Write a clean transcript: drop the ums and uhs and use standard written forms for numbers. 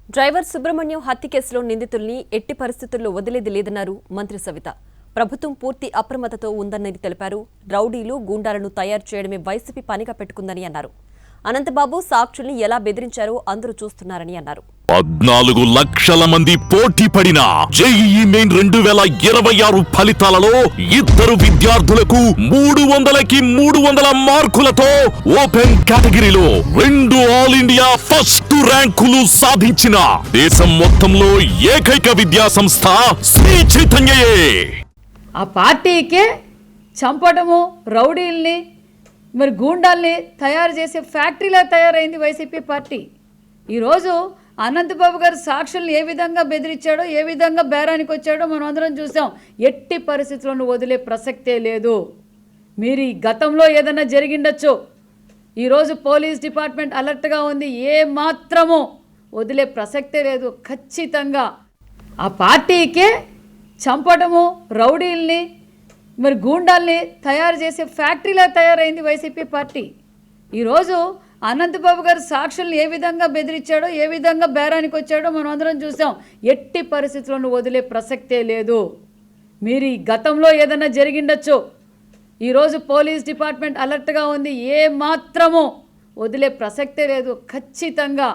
Driver Subrahmanyam హత్య కేసులో నిందితుల్ని ఎట్టి పరిస్థితుల్లో వదిలేది లేదన్నారు మంత్రి సవిత. ప్రభుత్వం పూర్తి అప్రమత్తతో ఉందని తెలిపారు. రౌడీలు, గూండాలను తయారు చేయడమే వైసీపీ పనిగా పెట్టుకుందని అన్నారు. అనంతబాబు సాక్షుల్ని ఎలా బెదిరించారో అందరూ చూస్తున్నారని అన్నారు. 14 లక్షల మంది పోటీ పడిన జేఈఈ మెయిన్ 2026 ఫలితాలలో ఇద్దరు విద్యార్థులకు 300కి 300 మార్కులతో ఓపెన్ కేటగిరీలో 2 ఆల్ ఇండియా ఫస్ట్ ర్యాంకులు సాధించిన దేశం మొత్తంలో ఏకైక విద్యా సంస్థ శ్రీ చైతన్యయే. ఆ పార్టీకే చంపడము, రౌడీల్ని మరి గూండాల్ని తయారు చేసే ఫ్యాక్టరీలా తయారైంది వైసీపీ పార్టీ. ఈరోజు అనంతబాబు గారు సాక్షుల్ని ఏ విధంగా బెదిరించాడో, ఏ విధంగా బేరానికి వచ్చాడో మనం అందరం చూసాం. ఎట్టి పరిస్థితులను వదిలే ప్రసక్తే లేదు. మీరు ఈ గతంలో ఏదైనా జరిగిండొచ్చు. ఈరోజు పోలీస్ డిపార్ట్మెంట్ అలర్ట్గా ఉంది. ఏ మాత్రము వదిలే ప్రసక్తే లేదు. ఖచ్చితంగా ఆ పార్టీకే చంపడము, రౌడీల్ని మరి గూండాల్ని తయారు చేసే ఫ్యాక్టరీలా తయారైంది వైసీపీ పార్టీ. ఈరోజు అనంతబాబు గారు సాక్షుల్ని ఏ విధంగా బెదిరించాడో, ఏ విధంగా బేరానికి వచ్చాడో మనం అందరం చూసాం. ఎట్టి పరిస్థితులను వదిలే ప్రసక్తే లేదు. మీరు ఈ గతంలో ఏదైనా జరిగిండొచ్చు. ఈరోజు పోలీస్ డిపార్ట్మెంట్ అలర్ట్గా ఉంది. ఏ మాత్రము వదిలే ప్రసక్తే లేదు. ఖచ్చితంగా